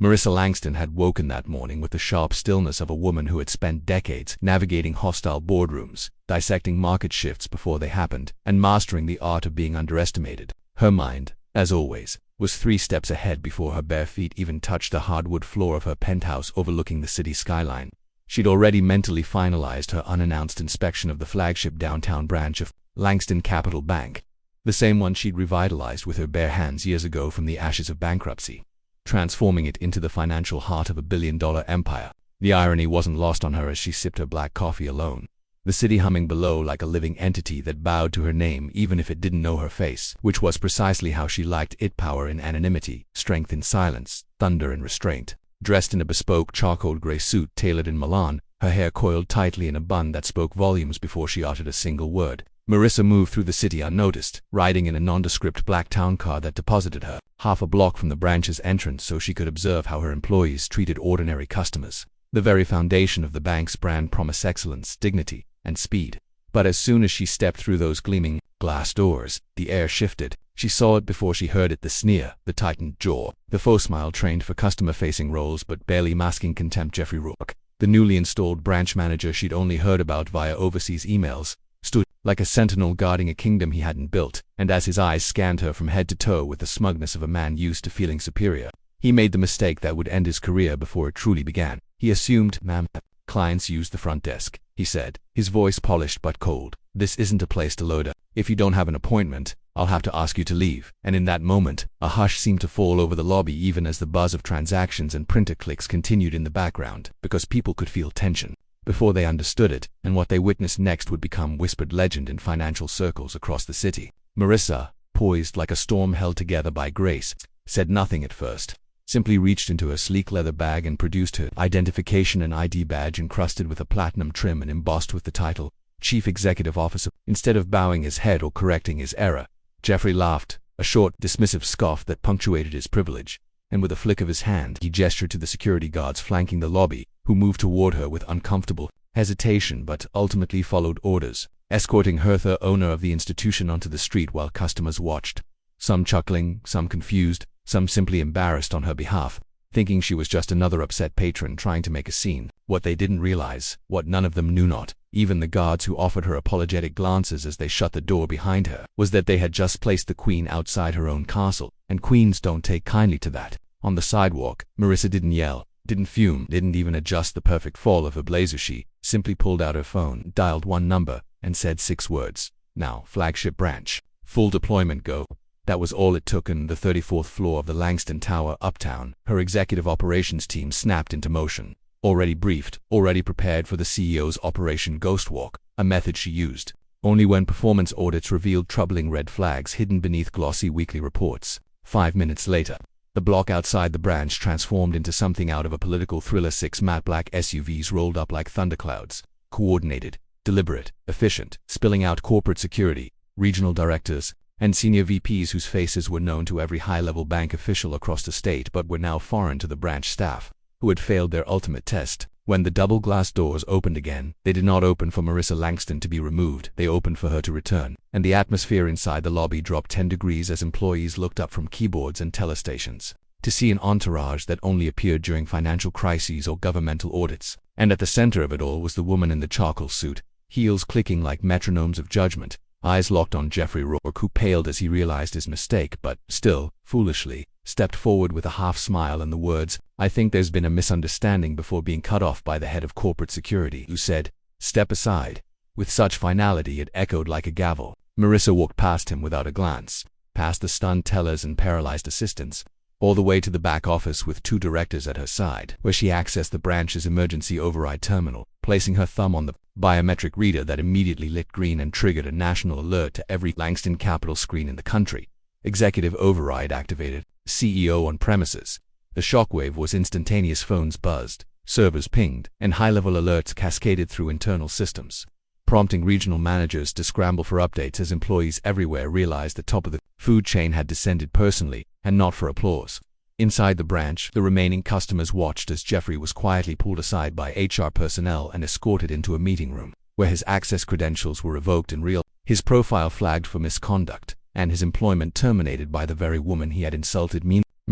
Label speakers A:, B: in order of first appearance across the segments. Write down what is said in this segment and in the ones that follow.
A: Marissa Langston had woken that morning with the sharp stillness of a woman who had spent decades navigating hostile boardrooms, dissecting market shifts before they happened, and mastering the art of being underestimated. Her mind, as always, was 3 steps ahead before her bare feet even touched the hardwood floor of her penthouse overlooking the city skyline. She'd already mentally finalized her unannounced inspection of the flagship downtown branch of Langston Capital Bank, the same one she'd revitalized with her bare hands years ago from the ashes of bankruptcy, transforming it into the financial heart of a billion-dollar empire. The irony wasn't lost on her as she sipped her black coffee alone, the city humming below like a living entity that bowed to her name even if it didn't know her face, which was precisely how she liked it: power in anonymity, strength in silence, thunder in restraint. Dressed in a bespoke charcoal gray suit tailored in Milan, her hair coiled tightly in a bun that spoke volumes before she uttered a single word, Marissa moved through the city unnoticed, riding in a nondescript black town car that deposited her half a block from the branch's entrance so she could observe how her employees treated ordinary customers. The very foundation of the bank's brand promised excellence, dignity, and speed. But as soon as she stepped through those gleaming glass doors, the air shifted. She saw it before she heard it: the sneer, the tightened jaw, the faux smile trained for customer-facing roles but barely masking contempt. Jeffrey Rourke, the newly installed branch manager she'd only heard about via overseas emails, stood like a sentinel guarding a kingdom he hadn't built, and as his eyes scanned her from head to toe with the smugness of a man used to feeling superior, he made the mistake that would end his career before it truly began. He assumed, "Ma'am, clients use the front desk," he said, his voice polished but cold. "This isn't a place to load up. If you don't have an appointment, I'll have to ask you to leave." And in that moment, a hush seemed to fall over the lobby even as the buzz of transactions and printer clicks continued in the background, because people could feel tension before they understood it, and what they witnessed next would become whispered legend in financial circles across the city. Marissa, poised like a storm held together by grace, said nothing at first, simply reached into her sleek leather bag and produced her identification and ID badge encrusted with a platinum trim and embossed with the title, Chief Executive Officer. Instead of bowing his head or correcting his error, Jeffrey laughed, a short, dismissive scoff that punctuated his privilege, and with a flick of his hand he gestured to the security guards flanking the lobby, who moved toward her with uncomfortable hesitation but ultimately followed orders, escorting her, the owner of the institution, onto the street while customers watched, some chuckling, some confused, some simply embarrassed on her behalf, thinking she was just another upset patron trying to make a scene. What they didn't realize, what none of them knew, not even the guards who offered her apologetic glances as they shut the door behind her, was that they had just placed the queen outside her own castle, and queens don't take kindly to that. On the sidewalk, Marissa didn't yell, didn't fume, didn't even adjust the perfect fall of her blazer. She simply pulled out her phone, dialed one number, and said 6 words. "Now, flagship branch. Full deployment, go." That was all it took. On the 34th floor of the Langston Tower uptown, her executive operations team snapped into motion, already briefed, already prepared for the CEO's Operation Ghostwalk, a method she used only when performance audits revealed troubling red flags hidden beneath glossy weekly reports. 5 minutes later, the block outside the branch transformed into something out of a political thriller. 6 matte black SUVs rolled up like thunderclouds, coordinated, deliberate, efficient, spilling out corporate security, regional directors, and senior VPs whose faces were known to every high-level bank official across the state but were now foreign to the branch staff, who had failed their ultimate test. When the double glass doors opened again, they did not open for Marissa Langston to be removed, they opened for her to return, and the atmosphere inside the lobby dropped 10 degrees as employees looked up from keyboards and telestations to see an entourage that only appeared during financial crises or governmental audits. And at the center of it all was the woman in the charcoal suit, heels clicking like metronomes of judgment, eyes locked on Jeffrey Rourke, who paled as he realized his mistake but, still, foolishly, stepped forward with a half-smile and the words, "I think there's been a misunderstanding," before being cut off by the head of corporate security, who said, "Step aside." With such finality it echoed like a gavel. Marissa walked past him without a glance, past the stunned tellers and paralyzed assistants, all the way to the back office with 2 directors at her side, where she accessed the branch's emergency override terminal, placing her thumb on the biometric reader that immediately lit green and triggered a national alert to every Langston Capital screen in the country. Executive override activated. CEO on premises. The shockwave was instantaneous. Phones buzzed, servers pinged, and high-level alerts cascaded through internal systems, prompting regional managers to scramble for updates as employees everywhere realized the top of the food chain had descended personally, and not for applause. Inside the branch, the remaining customers watched as Jeffrey was quietly pulled aside by HR personnel and escorted into a meeting room, where his access credentials were revoked in real, his profile flagged for misconduct, and his employment terminated by the very woman he had insulted.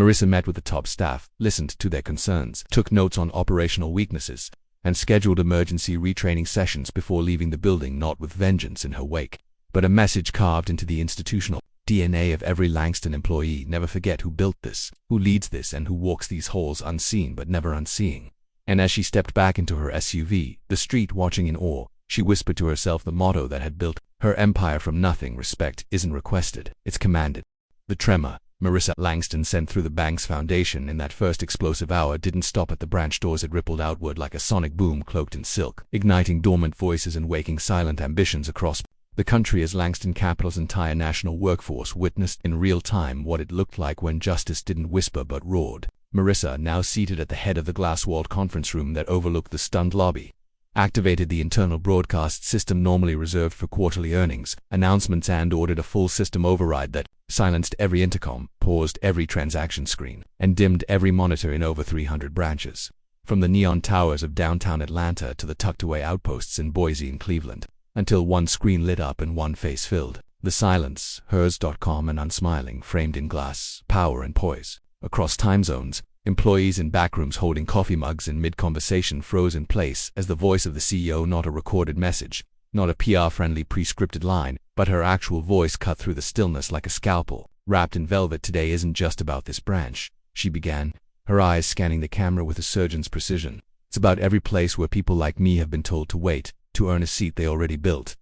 A: Marissa met with the top staff, listened to their concerns, took notes on operational weaknesses, and scheduled emergency retraining sessions before leaving the building, not with vengeance in her wake, but a message carved into the institutional DNA of every Langston employee: never forget who built this, who leads this, and who walks these halls unseen but never unseeing. And as she stepped back into her SUV, the street watching in awe, she whispered to herself the motto that had built her empire from nothing: respect isn't requested, it's commanded. The tremor Marissa Langston sent through the bank's foundation in that first explosive hour didn't stop at the branch doors. It rippled outward like a sonic boom cloaked in silk, igniting dormant voices and waking silent ambitions across the country as Langston Capital's entire national workforce witnessed in real time what it looked like when justice didn't whisper but roared. Marissa, now seated at the head of the glass-walled conference room that overlooked the stunned lobby, activated the internal broadcast system normally reserved for quarterly earnings announcements and ordered a full system override that silenced every intercom, paused every transaction screen, and dimmed every monitor in over 300 branches, from the neon towers of downtown Atlanta to the tucked-away outposts in Boise and Cleveland, until one screen lit up and one face filled the silence, hers. Calm and unsmiling, framed in glass, power and poise. Across time zones, employees in backrooms holding coffee mugs in mid-conversation froze in place as the voice of the CEO, not a recorded message, not a PR-friendly pre-scripted line, but her actual voice, cut through the stillness like a scalpel, wrapped in velvet. Today isn't just about this branch, she began, her eyes scanning the camera with a surgeon's precision. It's about every place where people like me have been told to wait, to earn a seat they already built.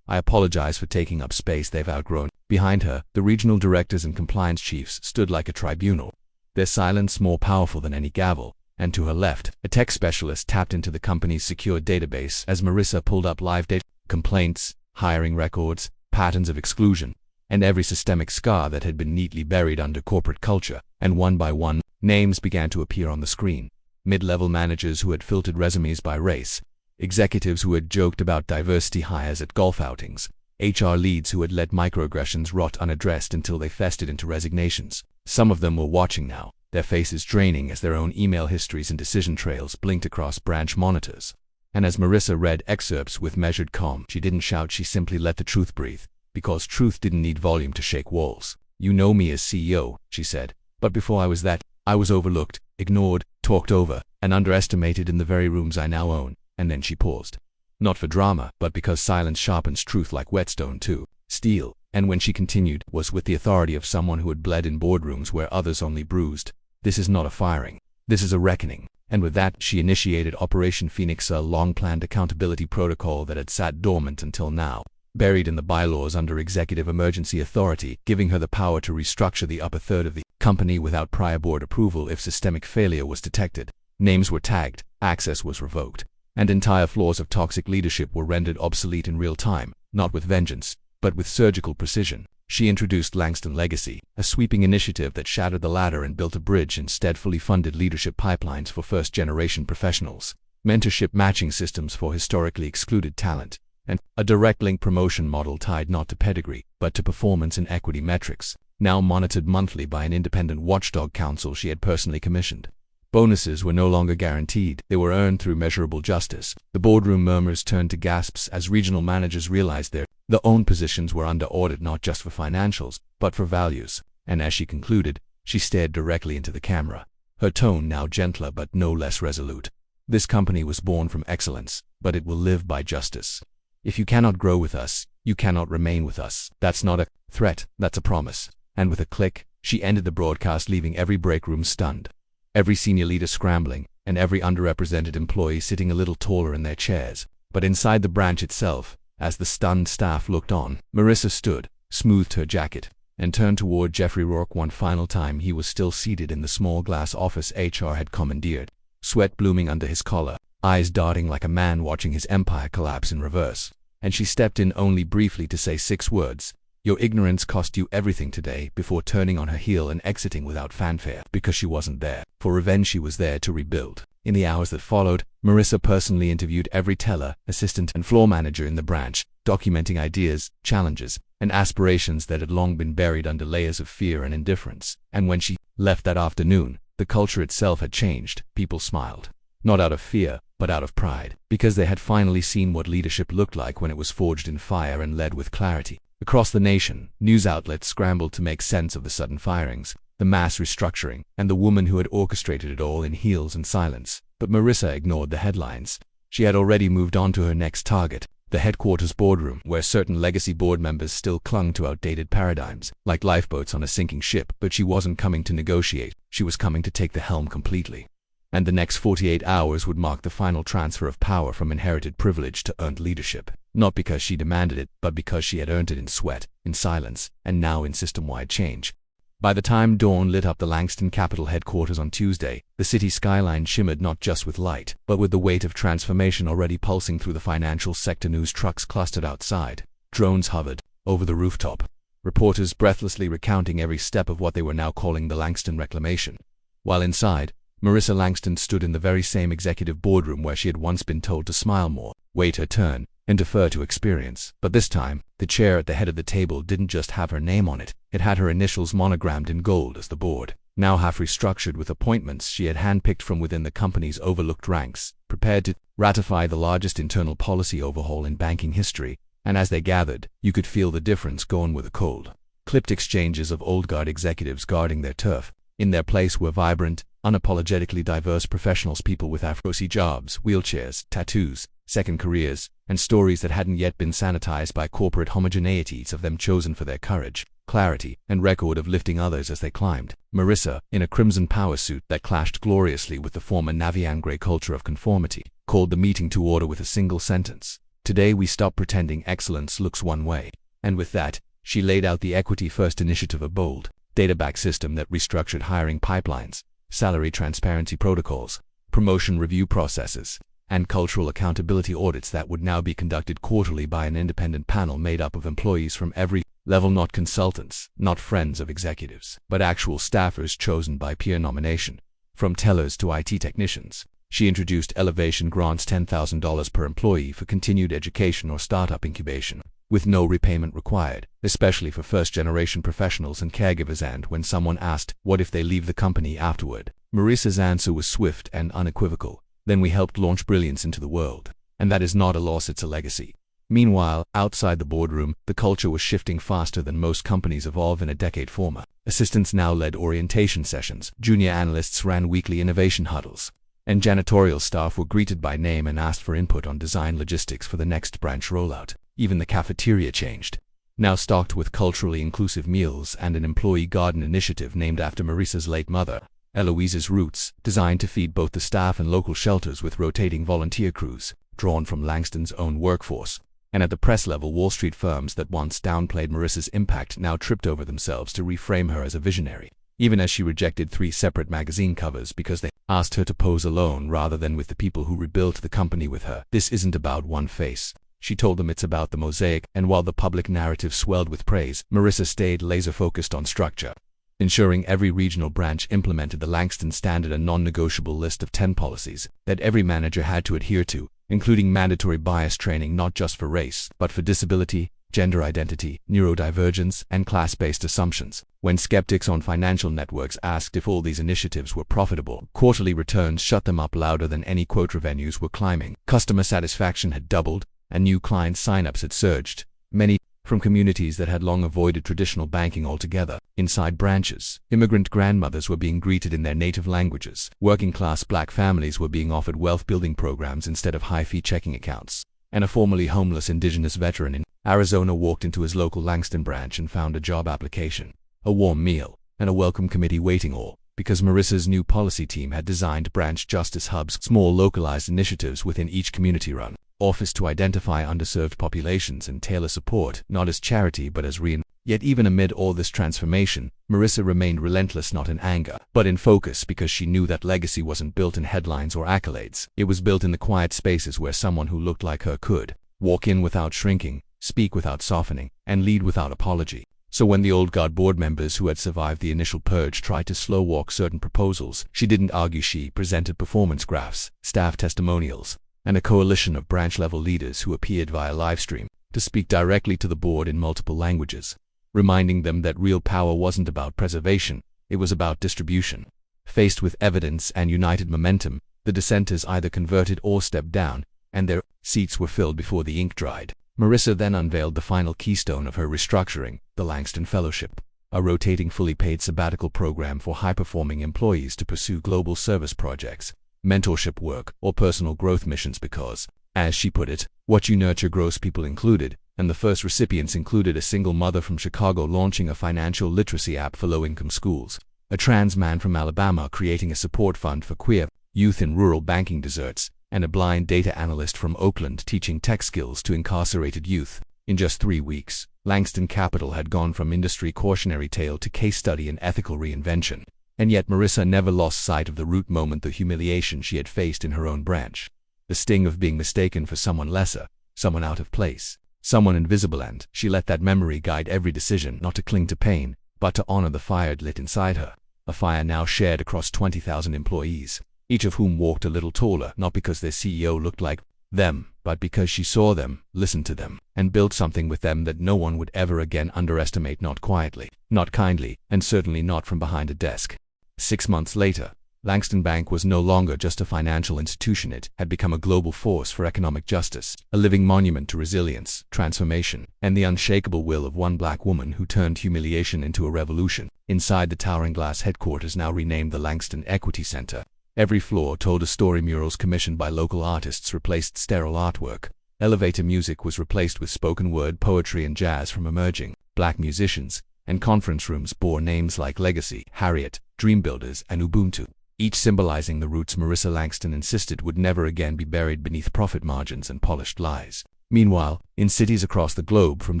A: I apologize for taking up space they've outgrown. Behind her, the regional directors and compliance chiefs stood like a tribunal, their silence more powerful than any gavel, and to her left, a tech specialist tapped into the company's secure database as Marissa pulled up live data, complaints, hiring records, patterns of exclusion, and every systemic scar that had been neatly buried under corporate culture. And one by one, names began to appear on the screen. Mid-level managers who had filtered resumes by race, executives who had joked about diversity hires at golf outings, HR leads who had let microaggressions rot unaddressed until they festered into resignations. Some of them were watching now, their faces draining as their own email histories and decision trails blinked across branch monitors. And as Marissa read excerpts with measured calm, she didn't shout, she simply let the truth breathe, because truth didn't need volume to shake walls. You know me as CEO, she said, but before I was that, I was overlooked, ignored, talked over, and underestimated in the very rooms I now own. And then she paused. Not for drama, but because silence sharpens truth like whetstone to steel. And when she continued, was with the authority of someone who had bled in boardrooms where others only bruised. This is not a firing. This is a reckoning. And with that, she initiated Operation Phoenix, a long-planned accountability protocol that had sat dormant until now, buried in the bylaws under executive emergency authority, giving her the power to restructure the upper third of the company without prior board approval if systemic failure was detected. Names were tagged, access was revoked, and entire floors of toxic leadership were rendered obsolete in real time, not with vengeance, but with surgical precision. She introduced Langston Legacy, a sweeping initiative that shattered the ladder and built a bridge, instead fully funded leadership pipelines for first-generation professionals, mentorship matching systems for historically excluded talent, and a direct link promotion model tied not to pedigree, but to performance and equity metrics, now monitored monthly by an independent watchdog council she had personally commissioned. Bonuses were no longer guaranteed, they were earned through measurable justice. The boardroom murmurs turned to gasps as regional managers realized their own positions were under audit, not just for financials, but for values. And as she concluded, she stared directly into the camera, her tone now gentler but no less resolute. This company was born from excellence, but it will live by justice. If you cannot grow with us, you cannot remain with us. That's not a threat, that's a promise. And with a click, she ended the broadcast, leaving every break room stunned, every senior leader scrambling, and every underrepresented employee sitting a little taller in their chairs. But inside the branch itself, as the stunned staff looked on, Marissa stood, smoothed her jacket, and turned toward Jeffrey Rourke one final time. He was still seated in the small glass office HR had commandeered, sweat blooming under his collar, eyes darting like a man watching his empire collapse in reverse. And she stepped in only briefly to say 6 words: "Your ignorance cost you everything today," before turning on her heel and exiting without fanfare, because she wasn't there for revenge, she was there to rebuild. In the hours that followed, Marissa personally interviewed every teller, assistant, and floor manager in the branch, documenting ideas, challenges, and aspirations that had long been buried under layers of fear and indifference. And when she left that afternoon, the culture itself had changed. People smiled, not out of fear, but out of pride, because they had finally seen what leadership looked like when it was forged in fire and led with clarity. Across the nation, news outlets scrambled to make sense of the sudden firings, the mass restructuring, and the woman who had orchestrated it all in heels and silence. But Marissa ignored the headlines. She had already moved on to her next target, the headquarters boardroom, where certain legacy board members still clung to outdated paradigms, like lifeboats on a sinking ship. But she wasn't coming to negotiate, she was coming to take the helm completely. And the next 48 hours would mark the final transfer of power from inherited privilege to earned leadership. Not because she demanded it, but because she had earned it in sweat, in silence, and now in system-wide change. By the time dawn lit up the Langston Capital headquarters on Tuesday, the city skyline shimmered not just with light, but with the weight of transformation already pulsing through the financial sector. News trucks clustered outside. Drones hovered over the rooftop, reporters breathlessly recounting every step of what they were now calling the Langston Reclamation. While inside, Marissa Langston stood in the very same executive boardroom where she had once been told to smile more, wait her turn, and defer to experience. But this time, the chair at the head of the table didn't just have her name on it, it had her initials monogrammed in gold as the board. Now half restructured with appointments she had handpicked from within the company's overlooked ranks, prepared to ratify the largest internal policy overhaul in banking history. And as they gathered, you could feel the difference going with a cold. Clipped exchanges of old guard executives guarding their turf. In their place were vibrant, unapologetically diverse professionals, people with Afro-C jobs, wheelchairs, tattoos, second careers, and stories that hadn't yet been sanitized by corporate homogeneity, each of them chosen for their courage, clarity, and record of lifting others as they climbed. Marissa, in a crimson power suit that clashed gloriously with the former Navian grey culture of conformity, called the meeting to order with a single sentence. Today we stop pretending excellence looks one way. And with that, she laid out the equity-first initiative, a bold, data-backed system that restructured hiring pipelines, salary transparency protocols, promotion review processes, and cultural accountability audits that would now be conducted quarterly by an independent panel made up of employees from every level, not consultants, not friends of executives, but actual staffers chosen by peer nomination. From tellers to IT technicians, she introduced elevation grants, $10,000 per employee for continued education or startup incubation, with no repayment required, especially for first-generation professionals and caregivers. And when someone asked, what if they leave the company afterward, Marissa's answer was swift and unequivocal: then we helped launch brilliance into the world. And that is not a loss, it's a legacy. Meanwhile, outside the boardroom, the culture was shifting faster than most companies evolve in a decade. Former assistants now led orientation sessions, junior analysts ran weekly innovation huddles, and janitorial staff were greeted by name and asked for input on design logistics for the next branch rollout. Even the cafeteria changed, now stocked with culturally inclusive meals and an employee garden initiative named after Marissa's late mother, Eloise's roots, designed to feed both the staff and local shelters with rotating volunteer crews, drawn from Langston's own workforce. And at the press level, Wall Street firms that once downplayed Marissa's impact now tripped over themselves to reframe her as a visionary, even as she rejected 3 separate magazine covers because they asked her to pose alone rather than with the people who rebuilt the company with her. This isn't about one face, she told them, it's about the mosaic. And while the public narrative swelled with praise, Marissa stayed laser-focused on structure, ensuring every regional branch implemented the Langston Standard, a non-negotiable list of 10 policies that every manager had to adhere to, including mandatory bias training not just for race, but for disability, gender identity, neurodivergence, and class-based assumptions. When skeptics on financial networks asked if all these initiatives were profitable, quarterly returns shut them up louder than any quote. Revenues were climbing, customer satisfaction had doubled, and new client sign-ups had surged, many from communities that had long avoided traditional banking altogether. Inside branches, immigrant grandmothers were being greeted in their native languages. Working-class black families were being offered wealth-building programs instead of high-fee checking accounts. And a formerly homeless indigenous veteran in Arizona walked into his local Langston branch and found a job application, a warm meal, and a welcome committee waiting, all because Marissa's new policy team had designed branch justice hubs, small localized initiatives within each community-run office to identify underserved populations and tailor support, not as charity but as Yet even amid all this transformation, Marissa remained relentless, not in anger, but in focus, because she knew that legacy wasn't built in headlines or accolades. It was built in the quiet spaces where someone who looked like her could walk in without shrinking, speak without softening, and lead without apology. So when the old guard board members who had survived the initial purge tried to slow walk certain proposals, she didn't argue. She presented performance graphs, staff testimonials, and a coalition of branch-level leaders who appeared via livestream to speak directly to the board in multiple languages, reminding them that real power wasn't about preservation, it was about distribution. Faced with evidence and united momentum, the dissenters either converted or stepped down, and their seats were filled before the ink dried. Marissa then unveiled the final keystone of her restructuring, the Langston Fellowship, a rotating fully paid sabbatical program for high-performing employees to pursue global service projects, mentorship work, or personal growth missions because, as she put it, what you nurture grows. People included, and the first recipients included a single mother from Chicago launching a financial literacy app for low-income schools, a trans man from Alabama creating a support fund for queer youth in rural banking deserts, and a blind data analyst from Oakland teaching tech skills to incarcerated youth. In just 3 weeks, Langston Capital had gone from industry cautionary tale to case study in ethical reinvention. And yet Marissa never lost sight of the root moment, the humiliation she had faced in her own branch. The sting of being mistaken for someone lesser, someone out of place, someone invisible, and she let that memory guide every decision, not to cling to pain, but to honor the fire lit inside her. A fire now shared across 20,000 employees, each of whom walked a little taller, not because their CEO looked like them, but because she saw them, listened to them, and built something with them that no one would ever again underestimate, not quietly, not kindly, and certainly not from behind a desk. 6 months later, Langston Bank was no longer just a financial institution. It had become a global force for economic justice, a living monument to resilience, transformation, and the unshakable will of one black woman who turned humiliation into a revolution. Inside the towering glass headquarters, now renamed the Langston Equity Center, every floor told a story. Murals commissioned by local artists replaced sterile artwork. Elevator music was replaced with spoken word poetry and jazz from emerging black musicians, and conference rooms bore names like Legacy, Harriet, Dream Builders, and Ubuntu, each symbolizing the roots Marissa Langston insisted would never again be buried beneath profit margins and polished lies. Meanwhile, in cities across the globe, from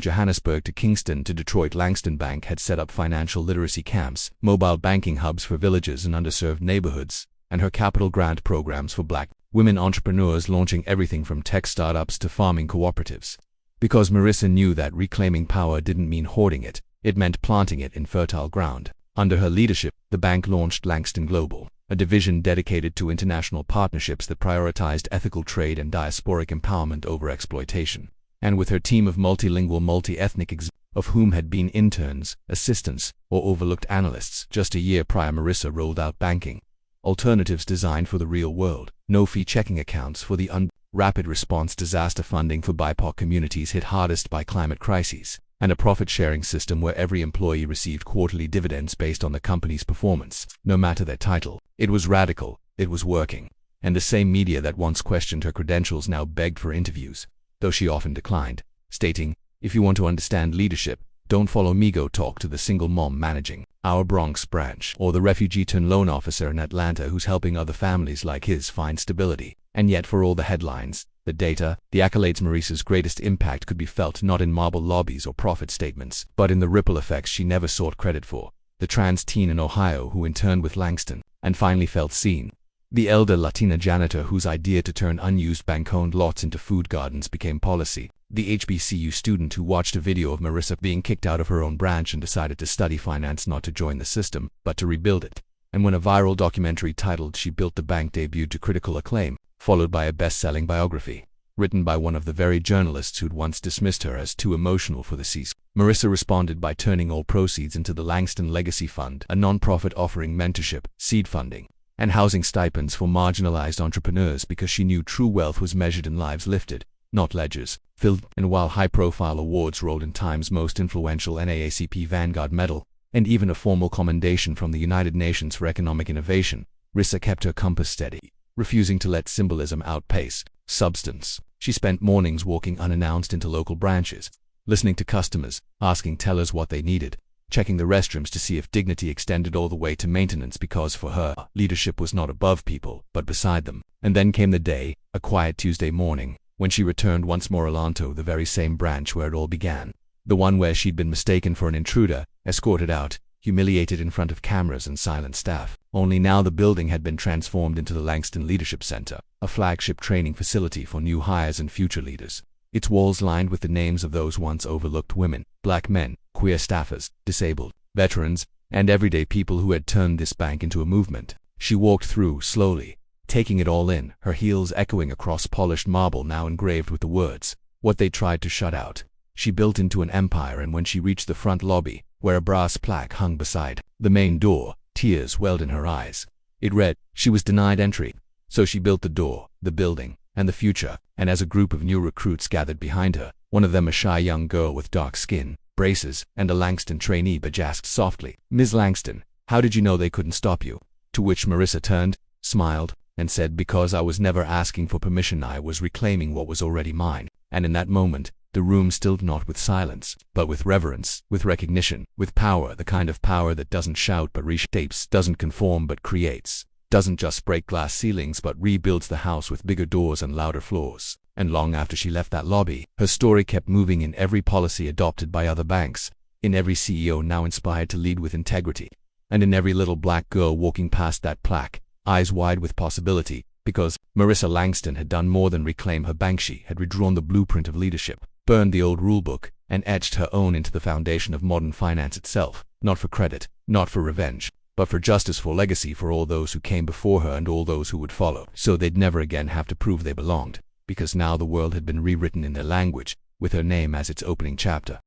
A: Johannesburg to Kingston to Detroit, Langston Bank had set up financial literacy camps, mobile banking hubs for villages and underserved neighborhoods, and her capital grant programs for black women entrepreneurs, launching everything from tech startups to farming cooperatives. Because Marissa knew that reclaiming power didn't mean hoarding it, it meant planting it in fertile ground. Under her leadership, the bank launched Langston Global, a division dedicated to international partnerships that prioritized ethical trade and diasporic empowerment over exploitation. And with her team of multilingual, multi-ethnic executives, of whom had been interns, assistants, or overlooked analysts, just a year prior, Marissa rolled out banking alternatives designed for the real world, no-fee checking accounts for the rapid response disaster funding for BIPOC communities hit hardest by climate crises, and a profit-sharing system where every employee received quarterly dividends based on the company's performance, no matter their title. It was radical, it was working, and the same media that once questioned her credentials now begged for interviews, though she often declined, stating, "If you want to understand leadership, don't follow me, go talk to the single mom managing our Bronx branch, or the refugee-turned loan officer in Atlanta who's helping other families like his find stability." And yet, for all the headlines, the data, the accolades, Marissa's greatest impact could be felt not in marble lobbies or profit statements, but in the ripple effects she never sought credit for. The trans teen in Ohio who interned with Langston and finally felt seen. The elder Latina janitor whose idea to turn unused bank-owned lots into food gardens became policy. The HBCU student who watched a video of Marissa being kicked out of her own branch and decided to study finance, not to join the system, but to rebuild it. And when a viral documentary titled "She Built the Bank" debuted to critical acclaim, followed by a best-selling biography written by one of the very journalists who'd once dismissed her as too emotional for the seas, Marissa responded by turning all proceeds into the Langston Legacy Fund, a non-profit offering mentorship, seed funding, and housing stipends for marginalized entrepreneurs, because she knew true wealth was measured in lives lifted, not ledgers filled. And while high-profile awards rolled in Time's Most Influential NAACP Vanguard Medal, and even a formal commendation from the United Nations for Economic Innovation, Marissa kept her compass steady, refusing to let symbolism outpace substance. She spent mornings walking unannounced into local branches, listening to customers, asking tellers what they needed, checking the restrooms to see if dignity extended all the way to maintenance, because for her, leadership was not above people, but beside them. And then came the day, a quiet Tuesday morning, when she returned once more Alanto, the very same branch where it all began, the one where she'd been mistaken for an intruder, escorted out, humiliated in front of cameras and silent staff. Only now the building had been transformed into the Langston Leadership Center, a flagship training facility for new hires and future leaders. Its walls lined with the names of those once overlooked women, black men, queer staffers, disabled, veterans, and everyday people who had turned this bank into a movement. She walked through slowly, taking it all in, her heels echoing across polished marble now engraved with the words, "What they tried to shut out." She built into an empire, and when she reached the front lobby, where a brass plaque hung beside the main door, tears welled in her eyes. It read, she was denied entry. So she built the door, the building, and the future, and as a group of new recruits gathered behind her, one of them a shy young girl with dark skin, braces, and a Langston trainee badge asked softly, "Ms. Langston, how did you know they couldn't stop you?" To which Marissa turned, smiled, and said, "Because I was never asking for permission, I was reclaiming what was already mine." And in that moment, the room stilled not with silence, but with reverence, with recognition, with power, the kind of power that doesn't shout but reshapes, doesn't conform but creates, doesn't just break glass ceilings but rebuilds the house with bigger doors and louder floors. And long after she left that lobby, her story kept moving in every policy adopted by other banks, in every CEO now inspired to lead with integrity, and in every little black girl walking past that plaque, eyes wide with possibility, because Marissa Langston had done more than reclaim her bank. She had redrawn the blueprint of leadership, burned the old rulebook, and etched her own into the foundation of modern finance itself, not for credit, not for revenge, but for justice, for legacy, for all those who came before her and all those who would follow, so they'd never again have to prove they belonged, because now the world had been rewritten in their language, with her name as its opening chapter.